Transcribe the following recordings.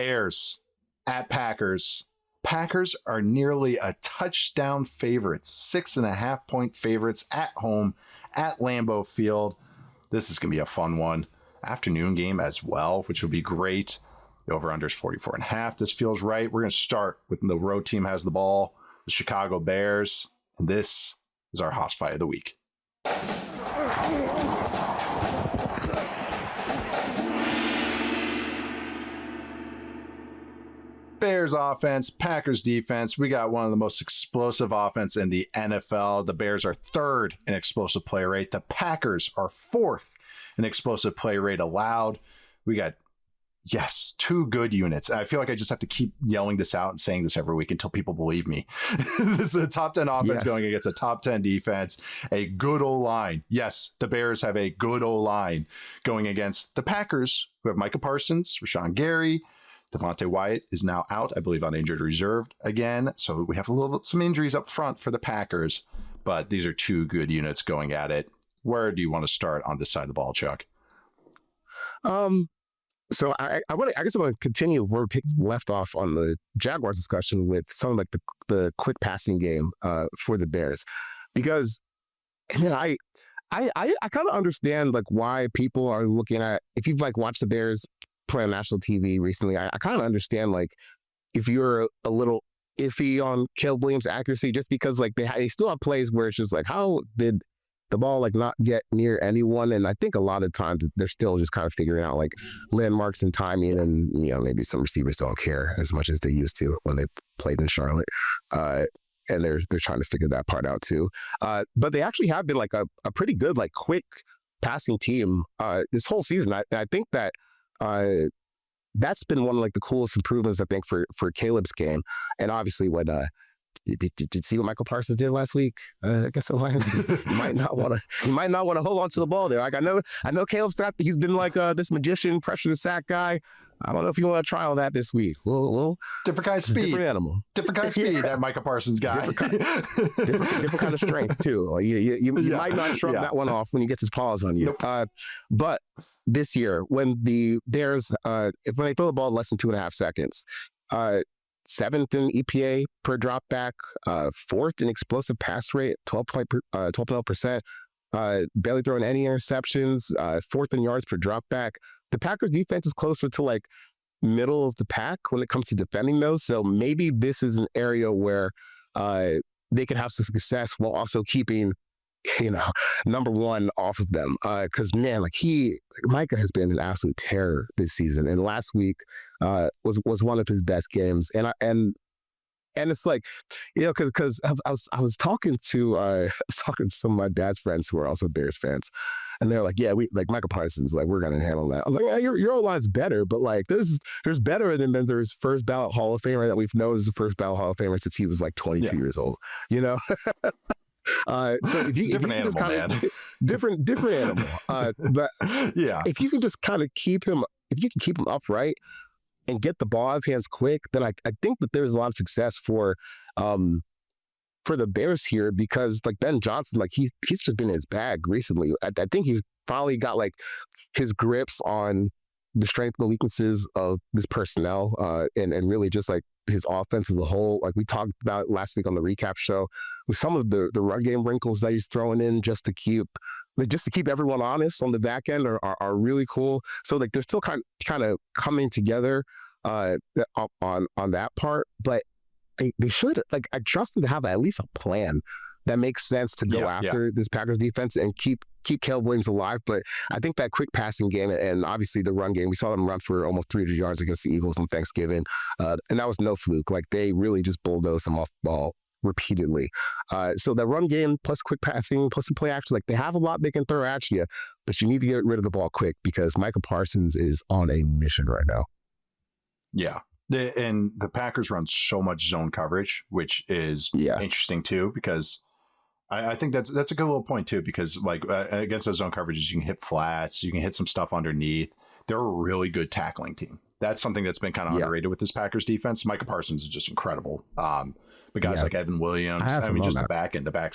Bears at Packers. Packers are nearly a touchdown favorites, 6.5-point favorites at home at Lambeau Field. This is going to be a fun one. Afternoon game as well, which will be great. The over-under is 44.5. This feels right. We're going to start with the road team has the ball, the Chicago Bears, and this is our Hoss Fight of the Week. Bears offense, Packers defense. We got one of the most explosive offense in the NFL. The Bears are third in explosive play rate. The Packers are fourth in explosive play rate allowed. We got, yes, two good units. I feel like I just have to keep yelling this out and saying this every week until people believe me. This is a top 10 offense going against a top 10 defense. A good O-line. Yes, the Bears have a good O-line going against the Packers, who have Micah Parsons, Rashawn Gary. Devontae Wyatt is now out, I believe, on injured reserve again. So we have some injuries up front for the Packers, but these are two good units going at it. Where do you want to start on this side of the ball, Chuck? So I guess I'm going to continue where we left off on the Jaguars discussion with some like the quick passing game for the Bears, because I kind of understand like why people are looking at, if you've like watched the Bears play on national TV recently, I kind of understand like if you're a little iffy on Caleb Williams' accuracy, just because like they still have plays where it's just like, how did the ball like not get near anyone? And I think a lot of times they're still just kind of figuring out like landmarks and timing, and maybe some receivers don't care as much as they used to when they played in Charlotte, and they're trying to figure that part out too. But they actually have been like a pretty good like quick passing team this whole season. I think that that's been one of like the coolest improvements I think for Caleb's game. And obviously when did you see what Micah Parsons did last week? I guess you might not want to hold on to the ball there. Like I know Caleb's he's been like this magician, pressure the sack guy. I don't know if you want to try all that this week. We'll different kind of speed, different animal, different kind of speed. That Micah Parsons guy, different kind of strength too. You might not shrug that one off when he gets his paws on you. Nope. But this year, when the Bears, when they throw the ball less than 2.5 seconds, 7th in EPA per drop back, 4th in explosive pass rate, 12%, barely throwing any interceptions, 4th in yards per drop back. The Packers defense is closer to like middle of the pack when it comes to defending those. So maybe this is an area where they could have some success while also keeping number one off of them. Because man, like Micah has been an absolute terror this season, and last week was one of his best games. And it's like, because I was talking to some of my dad's friends who are also Bears fans, and they're like, yeah, we like Micah Parsons, like we're gonna handle that. I was like, yeah, your O-line's better, but like there's better than there's first ballot Hall of Famer that we've known is the first ballot Hall of Famer since he was like 22 years old. So if you, different animal, man. Different animal. But yeah, if you can just kind of keep him upright and get the ball out of hands quick, then I think that there's a lot of success for the Bears here, because like Ben Johnson, like he's just been in his bag recently. I think he's finally got like his grips on the strengths and the weaknesses of this personnel, and really just like his offense as a whole. Like we talked about last week on the recap show, with some of the run game wrinkles that he's throwing in just to keep everyone honest on the back end are really cool. So like they're still kind of coming together on that part, but they should, like, I trust them to have at least a plan that makes sense to go after this Packers defense and keep Caleb Williams alive. But I think that quick passing game and obviously the run game, we saw them run for almost 300 yards against the Eagles on Thanksgiving. And that was no fluke. Like they really just bulldozed them off the ball repeatedly. So that run game plus quick passing plus some play action, like they have a lot they can throw at you, but you need to get rid of the ball quick because Micah Parsons is on a mission right now. Yeah. And the Packers run so much zone coverage, which is interesting too, because I think that's a good little point too, because like against those zone coverages, you can hit flats, you can hit some stuff underneath. They're a really good tackling team. That's something that's been kind of underrated with this Packers defense. Micah Parsons is just incredible. But guys like Evan Williams, I mean, just the back end, the back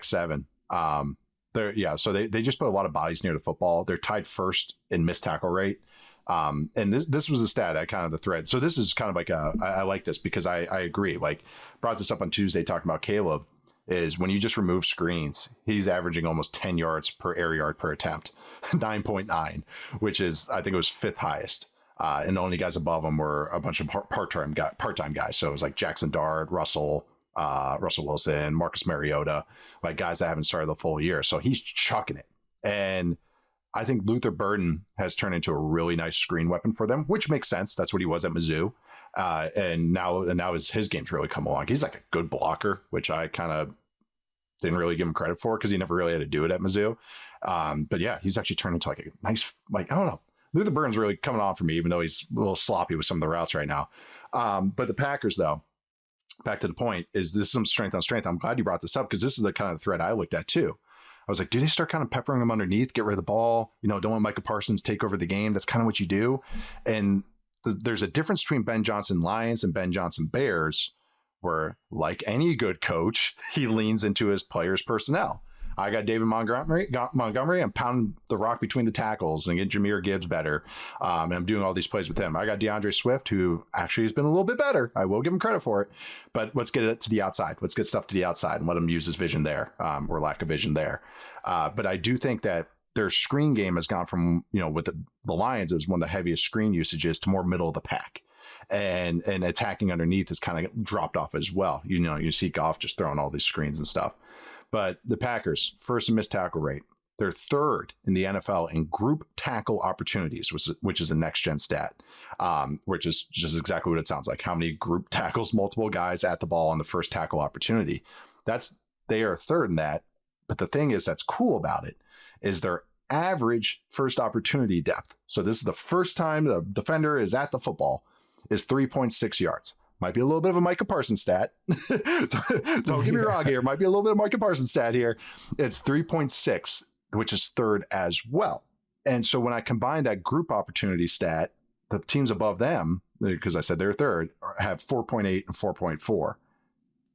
seven. So they just put a lot of bodies near the football. They're tied first in missed tackle rate. And this was a stat I kind of the thread. So this is kind of like I like this because I agree. Like brought this up on Tuesday talking about Caleb is when you just remove screens, he's averaging almost 10 yards per air yard per attempt, 9.9, which is, I think it was fifth highest. And the only guys above him were a bunch of part-time guys. So it was like Jackson Dart, Russell Wilson, Marcus Mariota, like guys that haven't started the full year. So he's chucking it. And I think Luther Burden has turned into a really nice screen weapon for them, which makes sense. That's what he was at Mizzou. And now his game's really come along. He's like a good blocker, which I kind of didn't really give him credit for because he never really had to do it at Mizzou. But yeah, he's actually turned into like a nice, like, I don't know. Luther Burden's really coming on for me, even though he's a little sloppy with some of the routes right now. But the Packers, though, back to the point, is this some strength on strength. I'm glad you brought this up because this is the kind of thread I looked at too. I was like, do they start kind of peppering him underneath, get rid of the ball? Don't let Micah Parsons take over the game. That's kind of what you do. And there's a difference between Ben Johnson Lions and Ben Johnson Bears, where like any good coach, he leans into his players' personnel. I got David Montgomery. I'm pounding the rock between the tackles and get Jahmyr Gibbs better. And I'm doing all these plays with him. I got DeAndre Swift, who actually has been a little bit better. I will give him credit for it. But let's get it to the outside. Let's get stuff to the outside and let him use his vision there, or lack of vision there. But I do think that their screen game has gone from, with the Lions, it was one of the heaviest screen usages to more middle of the pack. And attacking underneath has kind of dropped off as well. You see Goff just throwing all these screens and stuff. But the Packers, first in missed tackle rate. They're third in the NFL in group tackle opportunities, which is a next-gen stat, which is just exactly what it sounds like. How many group tackles, multiple guys at the ball on the first tackle opportunity. They are third in that. But the thing that's cool about it is their average first opportunity depth. So this is the first time the defender is at the football, is 3.6 yards. Might be a little bit of a Micah Parsons stat. Don't get me wrong here. Might be a little bit of Micah Parsons stat here. It's 3.6, which is third as well. And so when I combine that group opportunity stat, the teams above them, because I said they're third, have 4.8 and 4.4.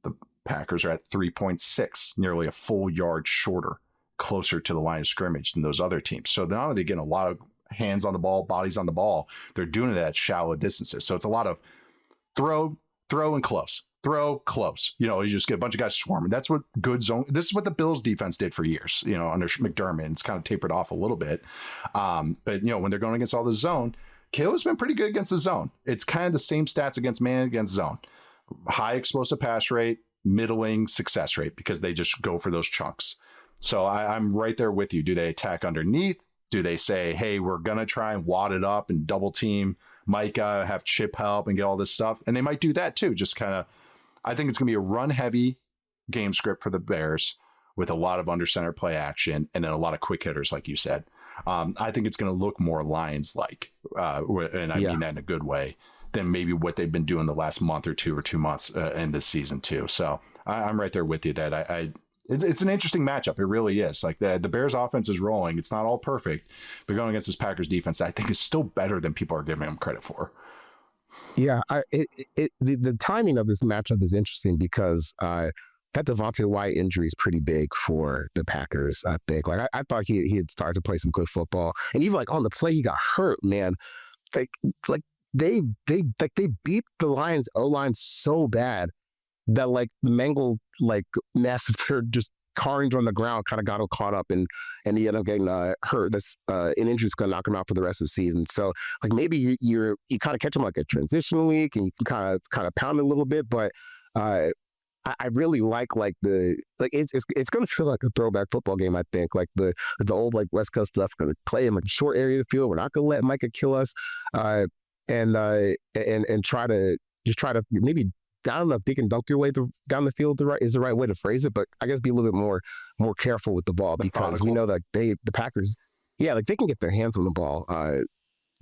The Packers are at 3.6, nearly a full yard shorter, closer to the line of scrimmage than those other teams. So not only are they getting a lot of hands on the ball, bodies on the ball, they're doing it at shallow distances. So it's a lot of throw and close, throw close. You just get a bunch of guys swarming. That's what good zone. This is what the Bills defense did for years. Under McDermott, it's kind of tapered off a little bit. But when they're going against all the zone, Caleb's been pretty good against the zone. It's kind of the same stats against man against zone. High explosive pass rate, middling success rate because they just go for those chunks. So I'm right there with you. Do they attack underneath? Do they say, hey, we're going to try and wad it up and double team Micah, have Chip help and get all this stuff? And they might do that too. Just kind of, I think it's going to be a run heavy game script for the Bears with a lot of under center play action and then a lot of quick hitters, like you said. I think it's going to look more Lions like, and I mean that in a good way, than maybe what they've been doing the last month or 2 months in this season too. So I'm right there with you that it's an interesting matchup. It really is. Like the Bears offense is rolling. It's not all perfect, but going against this Packers defense, I think is still better than people are giving them credit for. Yeah, the timing of this matchup is interesting because that Devontae White injury is pretty big for the Packers. I think. Like I thought he had started to play some good football, and even like on the play he got hurt, man. They beat the Lions O-line so bad that like the mangled like mess of their just carnage on the ground kind of got him caught up and he ended up getting hurt. That's an injury that's going to knock him out for the rest of the season. So like maybe you kind of catch him like a transition week and you can kind of pound it a little bit, but I really like it's going to feel like a throwback football game. I think like the old like West Coast stuff, going to play in like a short area of the field. We're not going to let Micah kill us, and try to maybe. I don't know if they can dunk your way down the field is the right way to phrase it, but I guess be a little bit more careful with the ball because we know that the Packers, like they can get their hands on the ball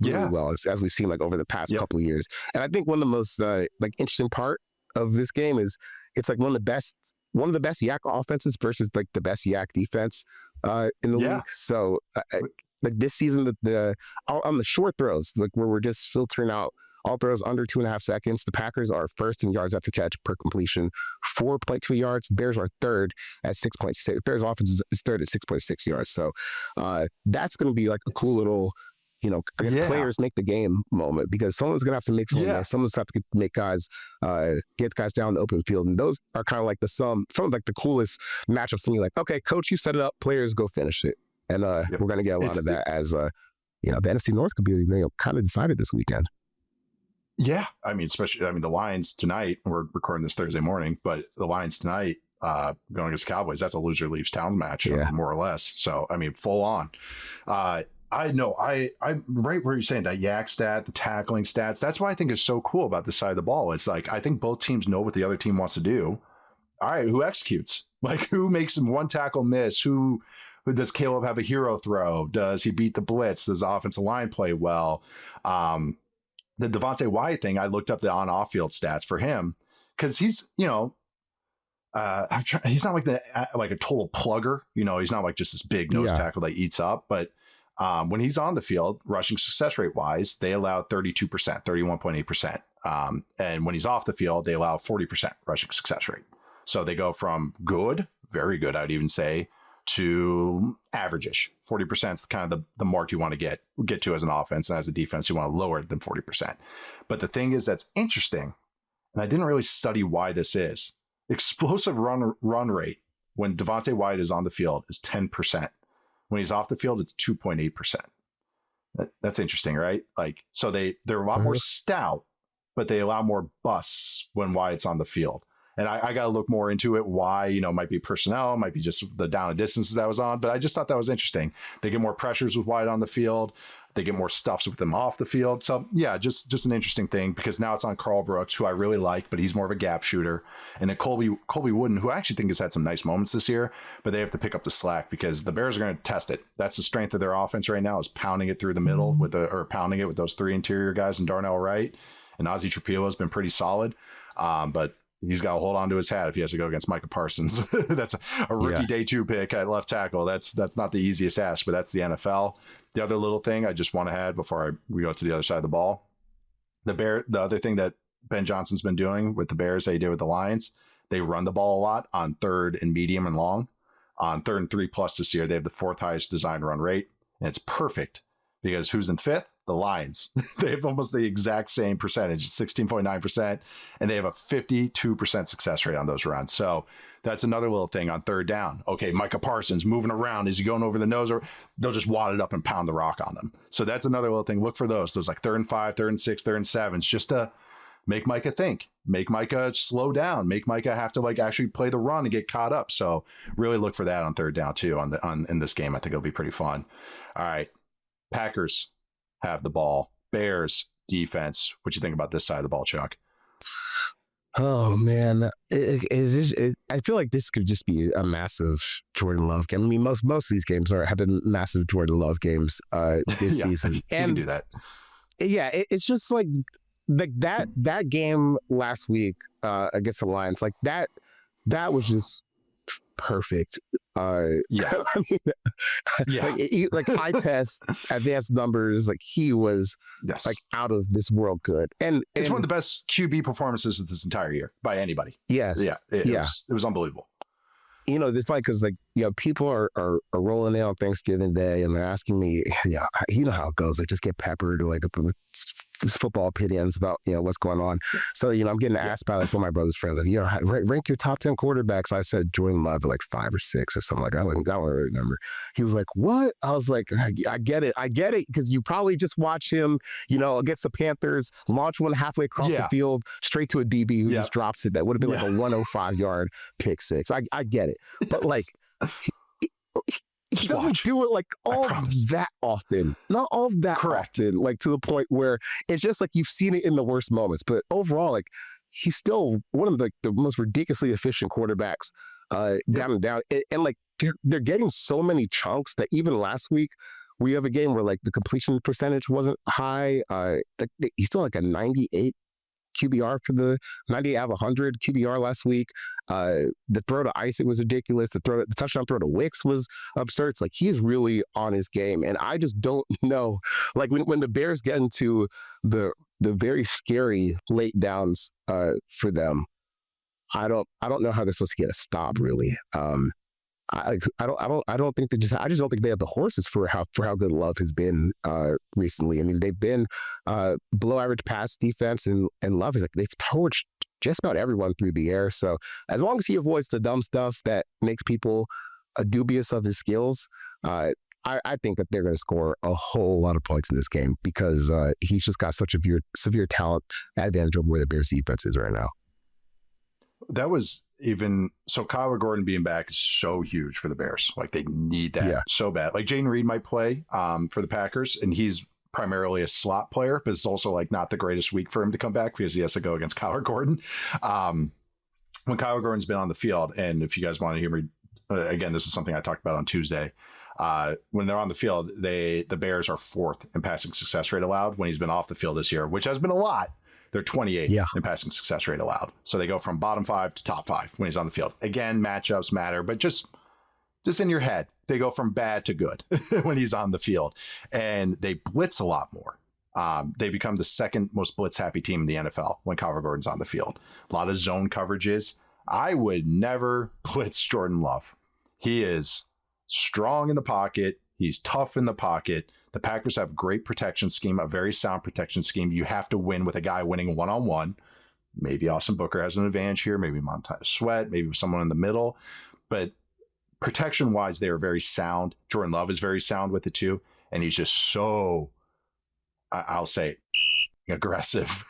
really well as we've seen like over the past couple of years. And I think one of the most like interesting part of this game is it's like one of the best Yak offenses versus like the best Yak defense in the league. So like this season, on the short throws, like where we're just filtering out all throws under 2.5 seconds. The Packers are first in yards after catch per completion, 4.2 yards. Bears are third at 6.6. Bears offense is third at 6.6 yards. So that's going to be like a cool little, I guess players make the game moment, because someone's going to have to make someone miss. Someone's going to have to make guys, get guys down the open field. And those are kind of like some of like the coolest matchups. And you're like, okay, coach, you set it up, players go finish it. And we're going to get a lot of that as, the NFC North could be kind of decided this weekend. Yeah. I mean, the Lions tonight, we're recording this Thursday morning, but the Lions tonight, going against the Cowboys, that's a loser leaves town match, more or less. So, I mean, full on. I know. I'm right where you're saying that yak stat, the tackling stats. That's why I think is so cool about this side of the ball. It's like, I think both teams know what the other team wants to do. All right, who executes? Like, who makes him one tackle miss? Who does Caleb have a hero throw? Does he beat the blitz? Does the offensive line play well? The Devontae Wyatt thing, I looked up the on-off field stats for him, because he's, he's not like a total plugger. He's not like just this big nose tackle that eats up. But when he's on the field, rushing success rate wise, they allow 32%, 31.8%. And when he's off the field, they allow 40% rushing success rate. So they go from good, very good, I'd even say, to average-ish. 40% is kind of the mark you want to get to as an offense, and as a defense, you want to lower it than 40%. But the thing is that's interesting, and I didn't really study why this is. Explosive run rate when Devontae Wyatt is on the field is 10%. When he's off the field, it's 2.8%. That's interesting, right? Like, so they're a lot more stout, but they allow more busts when Wyatt's on the field. And I got to look more into it. Why, might be personnel, might be just the down and distances that was on. But I just thought that was interesting. They get more pressures with Wyatt on the field. They get more stuffs with them off the field. So, yeah, just an interesting thing, because now it's on Carl Brooks, who I really like, but he's more of a gap shooter. And then Colby Wooden, who I actually think has had some nice moments this year, but they have to pick up the slack because the Bears are going to test it. That's the strength of their offense right now, is pounding it through the middle or pounding it with those three interior guys and Darnell Wright. And Ozzie Trapilo has been pretty solid. But he's got to hold on to his hat if he has to go against Micah Parsons. That's a rookie day 2 pick at left tackle. That's not the easiest ask, but that's the NFL. The other little thing I just want to add before we go to the other side of the ball, the other thing that Ben Johnson's been doing with the Bears that he did with the Lions, they run the ball a lot on third and medium and long. On 3rd and 3+ this year, they have the 4th highest design run rate, and it's perfect because who's in 5th? The Lions. They have almost the exact same percentage, 16.9%, and they have a 52% success rate on those runs. So that's another little thing on 3rd down. Okay, Micah Parsons moving around. Is he going over the nose, or they'll just wad it up and pound the rock on them? So that's another little thing. Look for those like 3rd and 5, 3rd and 6, 3rd and 7s, just to make Micah think, make Micah slow down, make Micah have to actually play the run and get caught up. So really look for that on 3rd down too in this game. I think it'll be pretty fun. All right, Packers have the ball. Bears defense. What you think about this side of the ball, Chuck? Oh man, I feel like this could just be a massive Jordan Love game. I mean, most of these games have been massive Jordan Love games this season. And you can do that. Yeah, it's just like that game last week against the Lions, like that was just perfect. I mean, like eye test, advanced numbers, like he was like out of this world good. And it's one of the best QB performances of this entire year by anybody. Yes. Yeah. It was unbelievable. It's funny because people are rolling in on Thanksgiving Day and they're asking me, you know how it goes. They just get peppered with football opinions about what's going on. So I'm getting asked by one of my brother's friends, like, rank your top 10 quarterbacks. I said Jordan Love at 5 or 6 or something like that. I don't remember. He was like, what? I was like, I get it because you probably just watch him against the Panthers launch one halfway across the field straight to a DB who just drops it. That would have been like a 105-yard pick six. I get it, but he doesn't do it all that often. Not all that often, to the point where it's just you've seen it in the worst moments. But overall, he's still one of the most ridiculously efficient quarterbacks down and down. And they're getting so many chunks that even last week, we have a game where the completion percentage wasn't high. He's still a 98 QBR for the 98 out of 100 QBR last week. The throw to Isaac was ridiculous. The touchdown throw to Wicks was absurd. It's he's really on his game. And I just don't know, when the Bears get into the very scary late downs for them, I don't know how they're supposed to get a stop, really. I don't think I just don't think they have the horses for how good Love has been recently. I mean, they've been below average pass defense, and Love is like they've torched just about everyone through the air. So as long as he avoids the dumb stuff that makes people dubious of his skills, I think that they're going to score a whole lot of points in this game because he's just got such a severe talent advantage over where the Bears defense is right now. That was even so. Kyler Gordon being back is so huge for the Bears. Like they need that so bad. Like Jaden Reed might play for the Packers, and he's primarily a slot player, but it's also like not the greatest week for him to come back because he has to go against Kyler Gordon. When Kyler Gordon's been on the field, and if you guys want to hear me again, this is something I talked about on Tuesday. When they're on the field, the Bears are 4th in passing success rate allowed. When he's been off the field this year, which has been a lot, they're 28th in passing success rate allowed. So they go from bottom 5 to top 5 when he's on the field. Again, matchups matter, but just in your head, they go from bad to good when he's on the field, and they blitz a lot more. They become the 2nd most blitz happy team in the NFL when Kyler Gordon's on the field. A lot of zone coverages. I would never blitz Jordan Love. He is strong in the pocket. He's tough in the pocket. The Packers have a great protection scheme, a very sound protection scheme. You have to win with a guy winning one-on-one. Maybe Austin Booker has an advantage here. Maybe Montez Sweat. Maybe someone in the middle. But protection-wise, they are very sound. Jordan Love is very sound with it too. And he's just so, I'll say, aggressive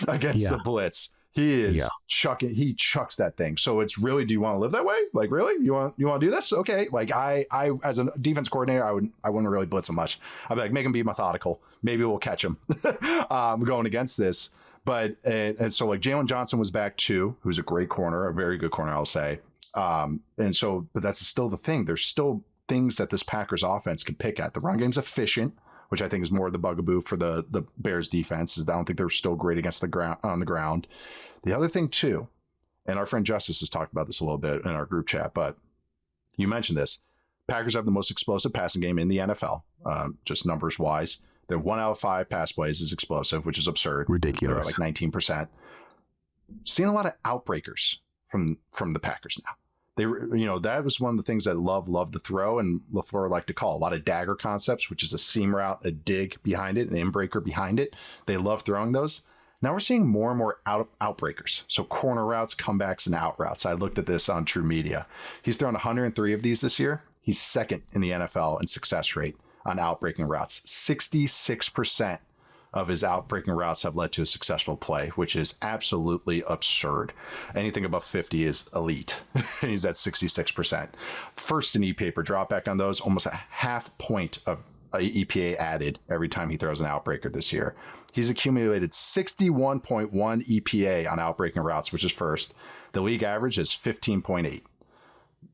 against the blitz. He is chucking. He chucks that thing. So it's really, do you want to live that way? Like, really? You want to do this? Okay. Like I as a defense coordinator, I wouldn't really blitz him much. I'd be like, make him be methodical. Maybe we'll catch him going against this. But and so like Jalen Johnson was back too, who's a great corner, a very good corner, I'll say. And so, but that's still the thing. There's still things that this Packers offense can pick at. The run game's efficient, which I think is more the bugaboo for the Bears defense, is I don't think they're still great against the ground on the ground. The other thing too, and our friend Justice has talked about this a little bit in our group chat, but you mentioned this. Packers have the most explosive passing game in the NFL, just numbers wise. They're 1 out of 5 pass plays is explosive, which is absurd. Ridiculous. They're like 19%. Seeing a lot of outbreakers from the Packers now. They, that was one of the things that loved to throw, and LaFleur liked to call a lot of dagger concepts, which is a seam route, a dig behind it, an inbreaker behind it. They love throwing those. Now we're seeing more and more outbreakers. So corner routes, comebacks, and out routes. I looked at this on True Media. He's thrown 103 of these this year. He's 2nd in the NFL in success rate on outbreaking routes. 66% of his outbreaking routes have led to a successful play, which is absolutely absurd. Anything above 50 is elite. And he's at 66%. First in EPA per dropback on those, almost a half point of EPA added every time he throws an outbreaker this year. He's accumulated 61.1 EPA on outbreaking routes, which is first. The league average is 15.8.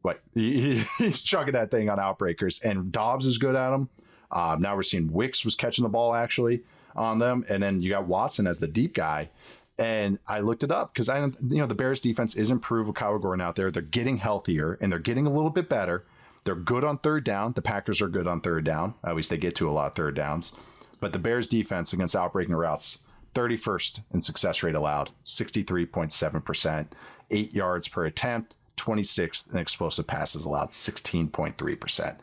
Like he's chugging that thing on outbreakers, and Dobbs is good at them. Now we're seeing Wicks was catching the ball actually on them, and then you got Watson as the deep guy. And I looked it up because the Bears defense is improved with Kyler Gordon out there. They're getting healthier and they're getting a little bit better. They're good on third down. The Packers are good on third down. At least they get to a lot of third downs. But the Bears defense against outbreaking routes, 31st in success rate allowed, 63.7%, 8 yards per attempt, 26th in explosive passes allowed, 16.3%.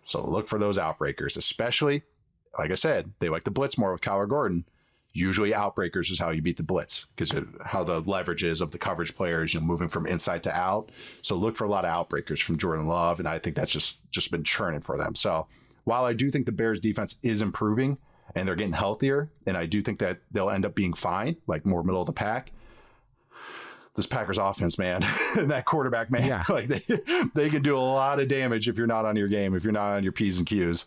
So look for those outbreakers, especially, like I said, they like to blitz more with Kyler Gordon. Usually outbreakers is how you beat the blitz because of how the leverage is of the coverage players, moving from inside to out. So look for a lot of outbreakers from Jordan Love, and I think that's just been churning for them. So while I do think the Bears defense is improving and they're getting healthier, and I do think that they'll end up being fine, like more middle of the pack, this Packers offense, man, and that quarterback, man, like they can do a lot of damage if you're not on your game, if you're not on your P's and Q's.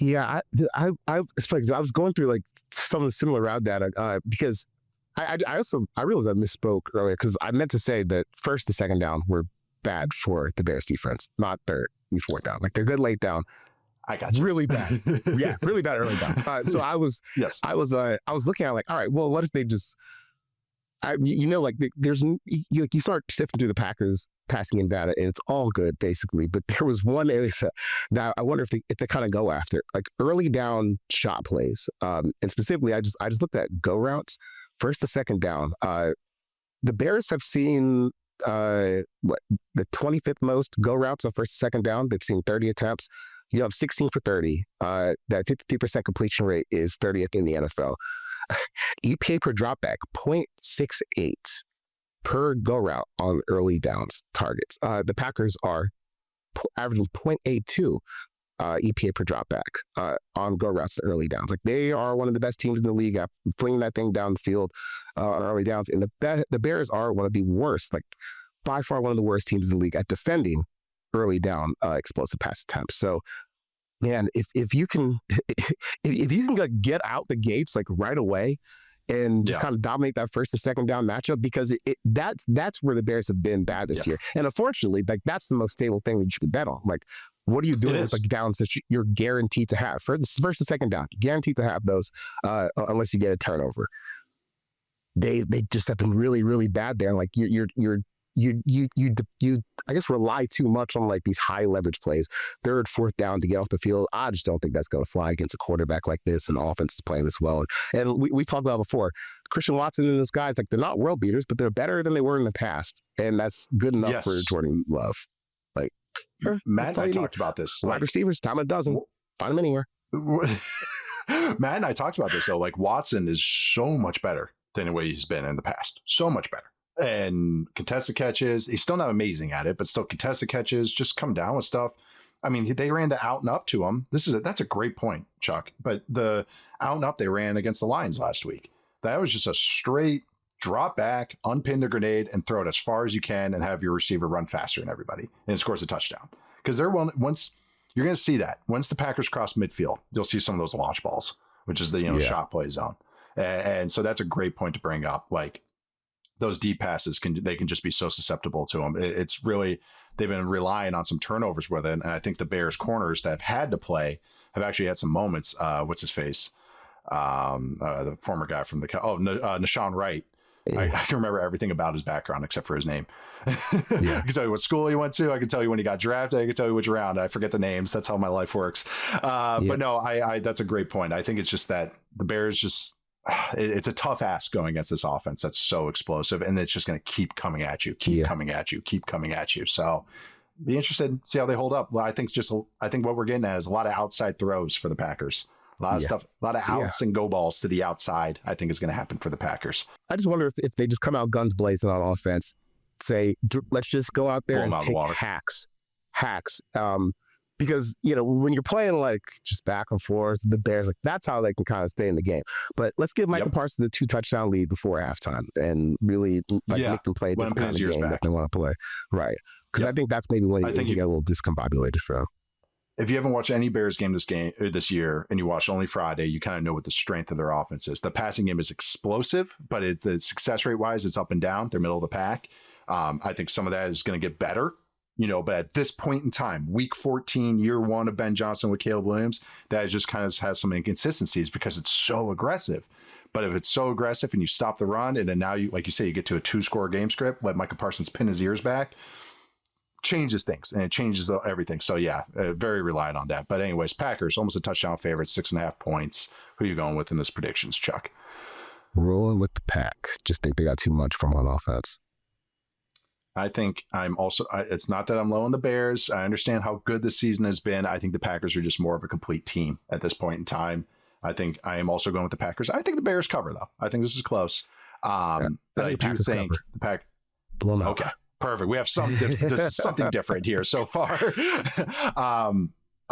Yeah, it's funny 'cause I was going through like some of the similar route data because I realized I misspoke earlier because I meant to say that first and second down were bad for the Bears defense, not third and fourth down. Like they're good late down. I got you. Really bad. Yeah, really bad early down. So I was looking at like, all right, well, what if they just, there's you start sifting through the Packers passing game data and it's all good basically, but there was one area that I wonder if they kind of go after, like early down shot plays, and specifically I just looked at go routes, first to second down. The Bears have seen the 25th most go routes on first and second down. They've seen 30 attempts. You have 16 for 30. That 53% completion rate is 30th in the NFL. EPA per dropback, 0.68 per go route on early downs targets. The Packers are averaging 0.82 EPA per dropback on go routes to early downs. Like, they are one of the best teams in the league at flinging that thing down the field on early downs. And the Bears are one of the worst, like by far one of the worst teams in the league at defending early down explosive pass attempts. So, man, if you can like, get out the gates like right away and just kind of dominate that first and second down matchup, because that's where the Bears have been bad this year. And unfortunately, like, that's the most stable thing that you can bet on. Like, what are you doing with like downs that you're guaranteed to have? First and second down, guaranteed to have those unless you get a turnover. They just have been really, really bad there. Like, you I guess rely too much on like these high leverage plays, third, fourth down to get off the field. I just don't think that's going to fly against a quarterback like this, and offense is playing as well. And we talked about before, Christian Watson and those guys, like, they're not world beaters, but they're better than they were in the past, and that's good enough for Jordan Love. Like, Matt and I talked about this. Wide receivers, time a dozen, find them anywhere. Matt and I talked about this though. Like, Watson is so much better than the way he's been in the past. So much better. And contested catches, he's still not amazing at it, but still contested catches, just come down with stuff. I mean, they ran the out and up to him. That's a great point, Chuck. But the out and up they ran against the Lions last week, that was just a straight drop back, unpin the grenade, and throw it as far as you can, and have your receiver run faster than everybody, and it scores a touchdown. Because once you're going to see that once the Packers cross midfield, you'll see some of those launch balls, which is the shot play zone, and so that's a great point to bring up. Like, those deep passes can just be so susceptible to them. It's really, they've been relying on some turnovers with it. And I think the Bears corners that have had to play have actually had some moments. What's his face? The former guy from Nashawn Wright. I can remember everything about his background except for his name. I can tell you what school he went to. I can tell you when he got drafted. I can tell you which round. I forget the names. That's how my life works. But no, I that's a great point. I think it's just that the Bears just, it's a tough ask going against this offense that's so explosive, and it's just going to keep coming at you, keep coming at you. So be interested, see how they hold up. Well, I think what we're getting at is a lot of outside throws for the Packers. A lot of stuff, a lot of outs and go balls to the outside, I think is going to happen for the Packers. I just wonder if they just come out guns blazing on offense, say, let's just go out there and take hacks. Because, when you're playing like just back and forth, the Bears, like, that's how they can kind of stay in the game. But let's give Micah Parsons a 2-touchdown lead before halftime and really make them play the kind of game that they want to play. Right. Because I think that's maybe when you get a little discombobulated for them. If you haven't watched any Bears game this year and you watch only Friday, you kind of know what the strength of their offense is. The passing game is explosive, but the success rate wise, it's up and down. They're middle of the pack. I think some of that is going to get better. But at this point in time, week 14, year one of Ben Johnson with Caleb Williams, that just kind of has some inconsistencies because it's so aggressive. But if it's so aggressive and you stop the run, and then now you, like you say, you get to a 2-score game script, let Micah Parsons pin his ears back, changes things, and it changes everything. So very reliant on that. But anyways, Packers, almost a touchdown favorite, 6.5 points. Who are you going with in this predictions, Chuck? Rolling with the Pack. Just think they got too much from on offense. I think it's not that I'm low on the Bears. I understand how good the season has been. I think the Packers are just more of a complete team at this point in time. I think I am also going with the Packers. I think the Bears cover, though. I think this is close. But I do think the Pack. Blown out. Okay, perfect. We have something different here so far.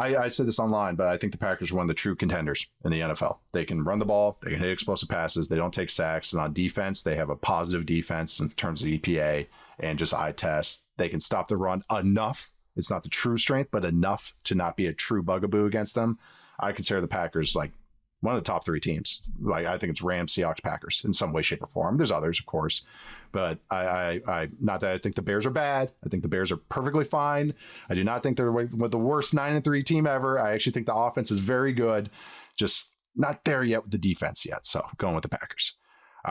I said this online, but I think the Packers are one of the true contenders in the NFL. They can run the ball. They can hit explosive passes. They don't take sacks. And on defense, they have a positive defense in terms of EPA and just eye test. They can stop the run enough. It's not the true strength, but enough to not be a true bugaboo against them. I consider the Packers like one of the top 3 teams. Like, I think it's Rams, Seahawks, Packers in some way, shape, or form. There's others, of course, but I not that I think the Bears are bad. I think the Bears are perfectly fine. I do not think they're the worst 9-3 team ever. I actually think the offense is very good, just not there yet with the defense yet. So going with the Packers.